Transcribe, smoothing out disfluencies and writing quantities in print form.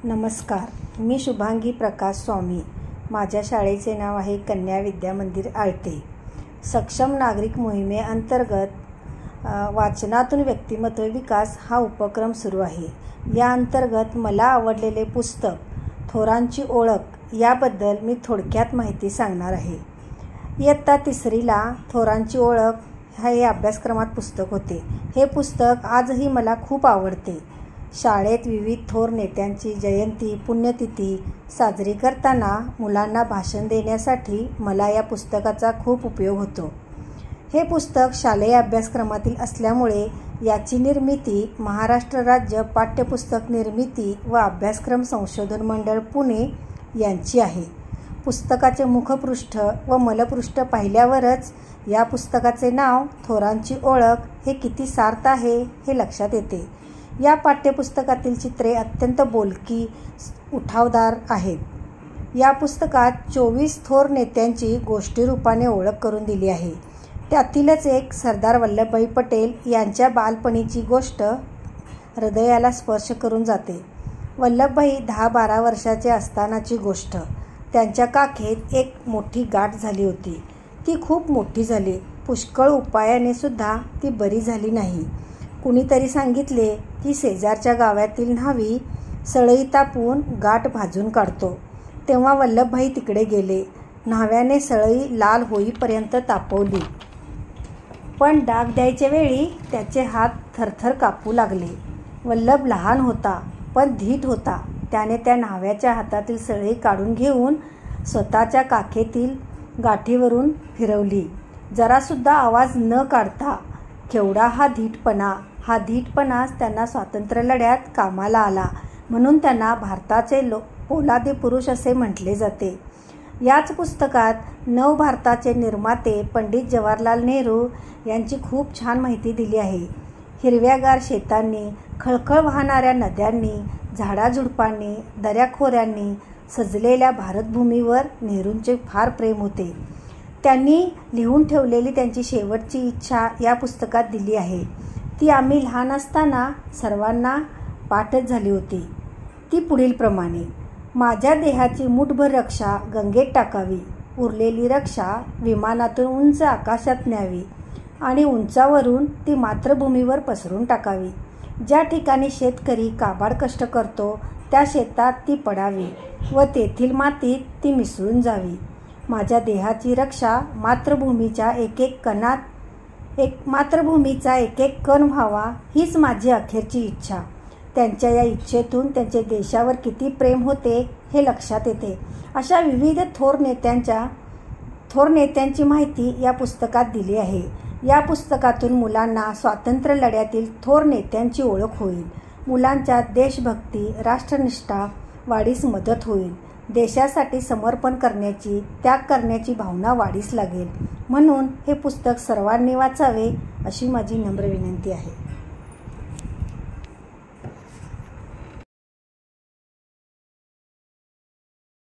नमस्कार, मी शुभांगी प्रकाश स्वामी. माझ्या शाळेचे नाव आहे कन्या विद्या मंदिर आळते. सक्षम नागरिक मोहिमेअंतर्गत वाचनातून व्यक्तिमत्व विकास हा उपक्रम सुरू आहे. या अंतर्गत मला आवडलेले पुस्तक थोरांची ओळख याबद्दल मी थोडक्यात माहिती सांगणार आहे. इयत्ता 3रीला थोरांची ओळख हे अभ्यासक्रमात पुस्तक होते. हे पुस्तक आजही मला खूप आवडते. शाळेत विविध थोर नेत्यांची जयंती, पुण्यतिथी साजरी करताना मुलांना भाषण देण्यासाठी मला या पुस्तकाचा खूप उपयोग होतो. हे पुस्तक शालेय अभ्यासक्रमातील असल्यामुळे याची निर्मिती महाराष्ट्र राज्य पाठ्यपुस्तक निर्मिती व अभ्यासक्रम संशोधन मंडळ पुणे यांची आहे. पुस्तकाचे मुखपृष्ठ व मलपृष्ठ पाहिल्यावरच या पुस्तकाचे नाव थोरांची ओळख हे किती सार्थ आहे हे लक्षात येते. या पाठ्यपुस्तकातील चित्रे अत्यंत बोलकी, उठावदार आहेत. या पुस्तकात 24 थोर नेत्यांची गोष्टीरूपाने ओळख करून दिली आहे. त्यातीलच एक सरदार वल्लभभाई पटेल यांच्या बालपणीची गोष्ट हृदयाला स्पर्श करून जाते. वल्लभभाई 10-12 वर्षाचे असतानाची गोष्ट. त्यांच्या काखेत एक मोठी गाठ झाली होती. ती खूप मोठी झाली. पुष्कळ उपायाने सुद्धा ती बरी झाली नाही. कुणीतरी सांगितले की शेजारच्या गावातील न्हावी सळई तापून गाठ भाजून काढतो. तेव्हा वल्लभभाई तिकडे गेले. न्हाव्याने सळई लाल होईपर्यंत तापवली, पण डाग द्यायच्या वेळी त्याचे हात थरथर कापू लागले. वल्लभ लहान होता पण धीट होता. त्याने त्या न्हाव्याच्या हातातील सळई काढून घेऊन स्वतःच्या काखेतील गाठीवरून फिरवली, जरासुद्धा आवाज न काढता. केवढा हा धीटपणा! हा धीटपणाच त्यांना स्वातंत्र्य लढ्यात कामाला आला, म्हणून त्यांना भारताचे पोलादी पुरुष असे म्हटले जाते. याच पुस्तकात नवभारताचे निर्माते पंडित जवाहरलाल नेहरू यांची खूप छान माहिती दिली आहे. हिरव्यागार शेतांनी, खळखळ वाहणाऱ्या नद्यांनी, झाडाझुडपांनी, दऱ्याखोऱ्यांनी सजलेल्या भारतभूमीवर नेहरूंचे फार प्रेम होते. त्यांनी लिहून ठेवलेली त्यांची शेवटची इच्छा या पुस्तकात दिली आहे. ती आम्ही लहान असताना सर्वांना पाठच झाली होती. ती पुढीलप्रमाणे: माझ्या देहाची मुठभर रक्षा गंगेत टाकावी, उरलेली रक्षा विमानातून उंच आकाशात न्यावी आणि उंचावरून ती मातृभूमीवर पसरून टाकावी. ज्या ठिकाणी शेतकरी काबाड कष्ट करतो त्या शेतात ती पडावी व तेथील मातीत ती मिसळून जावी. माझ्या देहाची रक्षा मातृभूमीचा एक एक कण व्हावा, हीच माझी अखेरची इच्छा. त्यांच्या या इच्छेतून त्यांचे देशावर किती प्रेम होते हे लक्षात येते. अशा विविध थोर नेत्यांची माहिती या पुस्तकात दिली आहे. या पुस्तकातून मुलांना स्वातंत्र्य लढ्यातील थोर नेत्यांची ओळख होईल. मुलांच्या देशभक्ती, राष्ट्रनिष्ठा वाढीस मदत होईल. देशासाठी समर्पण करण्याची, त्याग करण्याची भावना वाढीस लागेल. म्हणून हे पुस्तक सर्वांनी वाचावे अशी माझी नम्र विनंती आहे.